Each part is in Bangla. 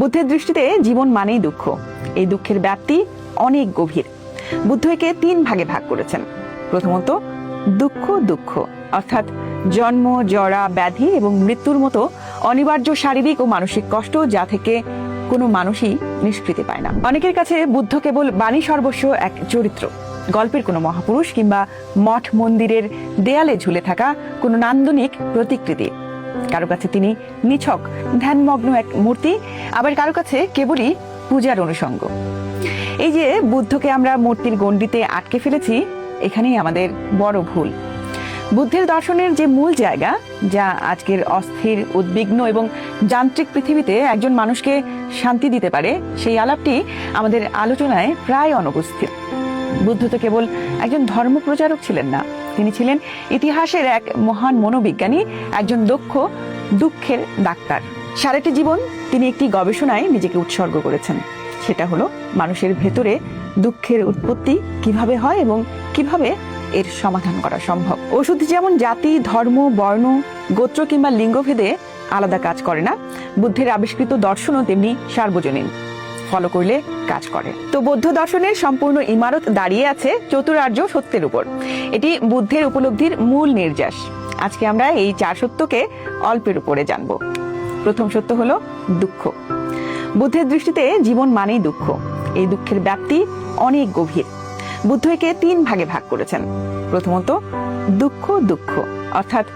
বুদ্ধের দৃষ্টিতে জীবন মানেই দুঃখ। এই দুঃখের ব্যাপ্তি অনেক গভীর। বুদ্ধ একে 3 ভাগে ভাগ করেছেন। প্রথমত দুঃখ দুঃখ অর্থাৎ জন্ম, জরা, ব্যাধি এবং মৃত্যুর মতো অনিবার্য শারীরিক ও মানসিক কষ্ট, যা থেকে কোনো মানুষই নিষ্কৃতি পায় না। অনেকের কাছে বুদ্ধ কেবল বাণী সর্বস্ব এক চরিত্র, গল্পের কোনো মহাপুরুষ কিংবা মঠ মন্দিরের দেয়ালে ঝুলে থাকা কোনো নান্দনিক প্রতিকৃতি। কারো কাছে তিনি নিছক ধ্যানমগ্ন এক মূর্তি, আবার কারো কাছে কেবলই পূজার অনুষঙ্গ। এই যে বুদ্ধকে আমরা মূর্তির গণ্ডিতে আটকে ফেলেছি, এখানেই আমাদের বড় ভুল। বুদ্ধের দর্শনের যে মূল জায়গা, যা আজকের অস্থির, উদ্বিগ্ন এবং যান্ত্রিক পৃথিবীতে একজন মানুষকে শান্তি দিতে পারে, সেই আলাপটি আমাদের আলোচনায় প্রায় অনুপস্থিত। বুদ্ধ তো কেবল একজন ধর্মপ্রচারক ছিলেন না, তিনি ছিলেন ইতিহাসের এক মহান মনোবিজ্ঞানী, একজন দক্ষ দুঃখের ডাক্তার। সারাটি জীবন তিনি একটি গবেষণায় নিজেকে উৎসর্গ করেছেন। সেটা হলো মানুষের ভেতরে দুঃখের উৎপত্তি কিভাবে হয় এবং কিভাবে এর সমাধান করা সম্ভব। ওষুধ যেমন জাতি, ধর্ম, বর্ণ, গোত্র কিংবা লিঙ্গভেদে আলাদা কাজ করে না, বুদ্ধের আবিষ্কৃত দর্শনও তেমনি সার্বজনীন, ফলো করলে কাজ করে। তো বৌদ্ধ দর্শনের সম্পূর্ণ ইমারত দাঁড়িয়ে আছে চতুরার্য সত্যের উপর। এটি বুদ্ধের উপলব্ধির মূল নির্যাস। আজকে আমরা এই 4 সত্যকে অল্পের উপরে জানব। প্রথম সত্য হলো দুঃখ। বুদ্ধের দৃষ্টিতে জীবন মানেই দুঃখ। এই দুঃখের ব্যাপ্তি অনেক গভীর। বুদ্ধ একে 3 ভাগে ভাগ করেছেন। প্রথমত দুঃখ দুঃখ অর্থাৎ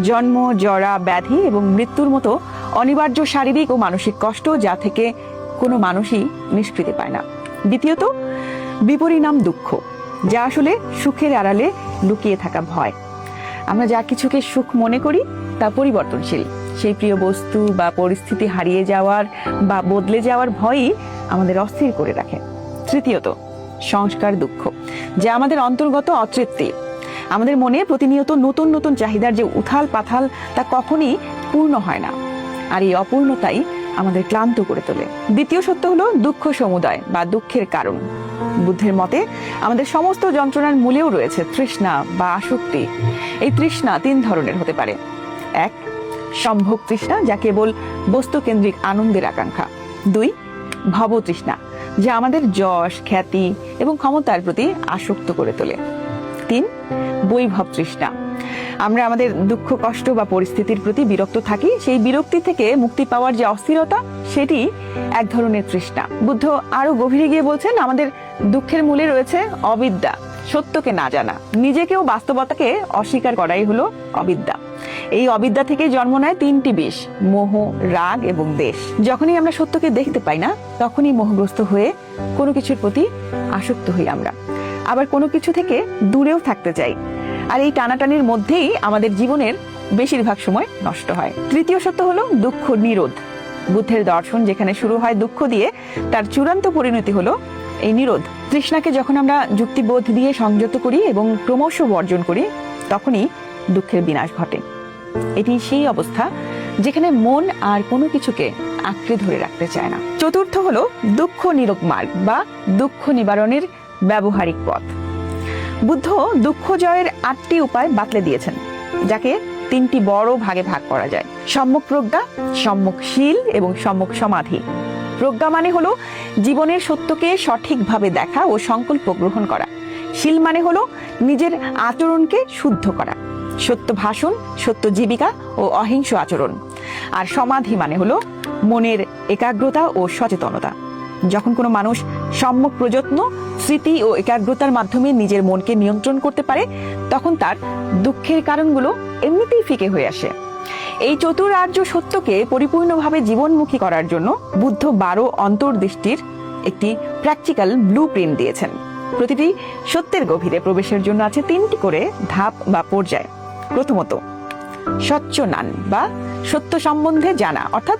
জন্ম, জরা, ব্যাধি এবং মৃত্যুর মতো অনিবার্য শারীরিক ও মানসিক কষ্ট, যা থেকে কোনো মানুষই নিষ্কৃতি পায় না। দ্বিতীয়ত বিপরিণাম দুঃখ, যা আসলে সুখের আড়ালে লুকিয়ে থাকা ভয়। আমরা যা কিছুকে সুখ মনে করি তা পরিবর্তনশীল। সেই প্রিয় বস্তু বা পরিস্থিতি হারিয়ে যাওয়ার বা বদলে যাওয়ার ভয়ই আমাদের অস্থির করে রাখে। তৃতীয়ত সংস্কার দুঃখ, যা আমাদের অন্তর্গত অতৃপ্তি। আমাদের মনে প্রতিনিয়ত নতুন নতুন চাহিদার যে উথাল পাথাল, তা কখনই পূর্ণ হয় না, আর এই অপূর্ণতাই আমাদের ক্লান্ত করে তোলে। দ্বিতীয় সত্য হলো দুঃখ সমুদয় বা দুঃখের কারণ। বুদ্ধের মতে আমাদের সমস্ত যন্ত্রণার মূলেও রয়েছে তৃষ্ণা বা আসক্তি। এই তৃষ্ণা 3 ধরনের হতে পারে। 1. সম্ভোগ তৃষ্ণা, যা কেবল বস্তুকেন্দ্রিক আনন্দের আকাঙ্ক্ষা। 2. ভব তৃষ্ণা, যা আমাদের যশ, খ্যাতি এবং ক্ষমতার প্রতি আসক্ত করে তোলে। 3. বৈভব তৃষ্ণা, আমরা আমাদের দুঃখ, কষ্ট বা পরিস্থিতির প্রতি বিরক্ত থাকি। সেই বিরক্তি থেকে মুক্তি পাওয়ার যে অস্থিরতা, সেটি এক ধরনের তৃষ্ণা। বুদ্ধ আরো গভীরে গিয়ে বলছেন, আমাদের দুঃখের মূলে রয়েছে অবিদ্যা, সত্যকে না জানা, নিজেকেও বাস্তবতাকে অস্বীকার করাই হলো অবিদ্যা। এই অবিদ্যা থেকে জন্ম নেয় 3টি বিষ: মোহ, রাগ এবং দ্বেষ। যখনই আমরা সত্যকে দেখতে পাই না, তখনই মোহগ্রস্ত হয়ে কোনো কিছুর প্রতি আসক্ত হই আমরা। আবার কোনো কিছু থেকে দূরেও থাকতে চাই, আর এই টানাটানির মধ্যেই আমাদের জীবনের বেশিরভাগ সময় নষ্ট হয়। তৃতীয় সত্য হলো দুঃখ নিরোধ। বুদ্ধের দর্শন যেখানে শুরু হয় দুঃখ দিয়ে, তার চূড়ান্ত পরিণতি হলো এই নিরোধ। তৃষ্ণাকে যখন আমরা যুক্তিবোধ দিয়ে সংযত করি এবং ক্রমশ বর্জন করি, তখনই দুঃখের বিনাশ ঘটে। এটি সেই অবস্থা যেখানে মন আর কোনো কিছুকে আঁকড়ে ধরে রাখতে চায় না। চতুর্থ হলো দুঃখ নিরোধ মার্গ বা দুঃখ নিবারণের ব্যবহারিক পথ। বুদ্ধ দুঃখ জয়ের 8টি উপায় বাতলে দিয়েছেন, যাকে 3টি বড় ভাগে ভাগ করা যায়: সম্যক প্রজ্ঞা, সম্যক শীল এবং সম্যক সমাধি। প্রজ্ঞা মানে হলো জীবনের সত্যকে সঠিকভাবে দেখা ও সংকল্প গ্রহণ করা। শীল মানে হলো নিজের আচরণকে শুদ্ধ করা, সত্য ভাষণ, সত্য জীবিকা ও অহিংস আচরণ। আর সমাধি মানে হলো মনের একাগ্রতা ও সচেতনতা। যখন কোনো মানুষ সম্যক প্রযত্ন, স্মৃতি ও একাগ্রতার মাধ্যমে নিজের মনকে নিয়ন্ত্রণ করতে পারে, তখন তার দুঃখের কারণগুলো এমনিতেই ফিকে হয়ে আসে। এই চতুরার্য সত্যকে পরিপূর্ণভাবে জীবনমুখী করার জন্য বুদ্ধ 12 অন্তর্দৃষ্টির একটি প্র্যাকটিক্যাল ব্লু প্রিন্ট দিয়েছেন। প্রতিটি সত্যের গভীরে প্রবেশের জন্য আছে 3টি করে ধাপ বা পর্যায়। প্রথমত সচ্চনান বা সত্য সম্বন্ধে জানা, অর্থাৎ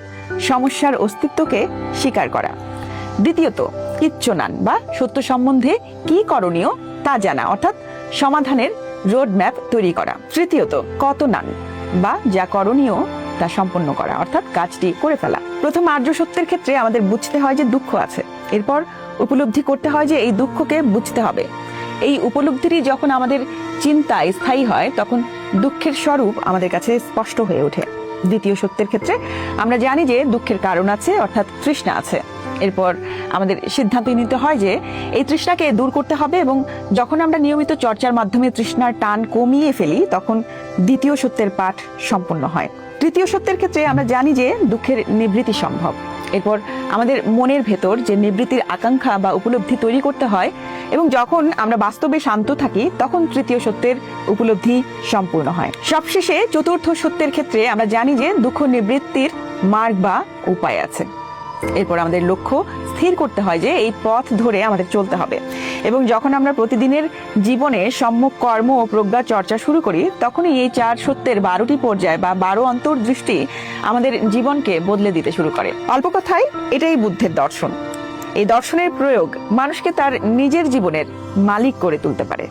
সমস্যার অস্তিত্বকে স্বীকার করা। দ্বিতীয়ত কিচ্চনান বা সত্য সম্বন্ধে কি করণীয় তা জানা, অর্থাৎ সমাধানের রোড ম্যাপ তৈরি করা। তৃতীয়ত কতনান বা যা করণীয় তা সম্পন্ন করা, অর্থাৎ কাজটি করে ফেলা। প্রথম আর্য সত্যের ক্ষেত্রে আমাদের বুঝতে হয় যে দুঃখ আছে, এরপর উপলব্ধি করতে হয় যে এই দুঃখকে বুঝতে হবে। এই উপলব্ধিটি যখন আমাদের চিন্তায় স্থায়ী হয়, তখন দুঃখের স্বরূপ আমাদের কাছে স্পষ্ট হয়ে ওঠে। দ্বিতীয় সত্যের ক্ষেত্রে আমরা জানি যে দুঃখের কারণ আছে, অর্থাৎ তৃষ্ণা আছে। এরপর আমাদের সিদ্ধান্ত নিতে হয় যে এই তৃষ্ণাকে দূর করতে হবে, এবং যখন আমরা নিয়মিত চর্চার মাধ্যমে তৃষ্ণার টান কমিয়ে ফেলি তখন দ্বিতীয় সত্যের পাঠ সম্পূর্ণ হয়। তৃতীয় সত্যের ক্ষেত্রে আমরা জানি যে দুঃখের নিবৃত্তি সম্ভব। এরপর আমাদের মনের ভেতর যে নিবৃত্তির আকাঙ্ক্ষা বা উপলব্ধি তৈরি করতে হয়, এবং যখন আমরা বাস্তবে শান্ত থাকি তখন তৃতীয় সত্যের উপলব্ধি সম্পূর্ণ হয়। সবশেষে চতুর্থ সত্যের ক্ষেত্রে আমরা জানি যে দুঃখ নিবৃত্তির মার্গ বা উপায় আছে। এরপর আমাদের লক্ষ্য স্থির করতে হয় যে এই পথ ধরে আমাদের চলতে হবে, এবং যখন আমরা প্রতিদিনের জীবনে সম্যক কর্ম ও প্রজ্ঞা চর্চা শুরু করি তখনই এই চার সত্যের 12টি পর্যায় বা 12 অন্তর্দৃষ্টি আমাদের জীবনকে বদলে দিতে শুরু করে। অল্প কথায় এটাই বুদ্ধের দর্শন। এই দর্শনের প্রয়োগ মানুষকে তার নিজের জীবনের মালিক করে তুলতে পারে।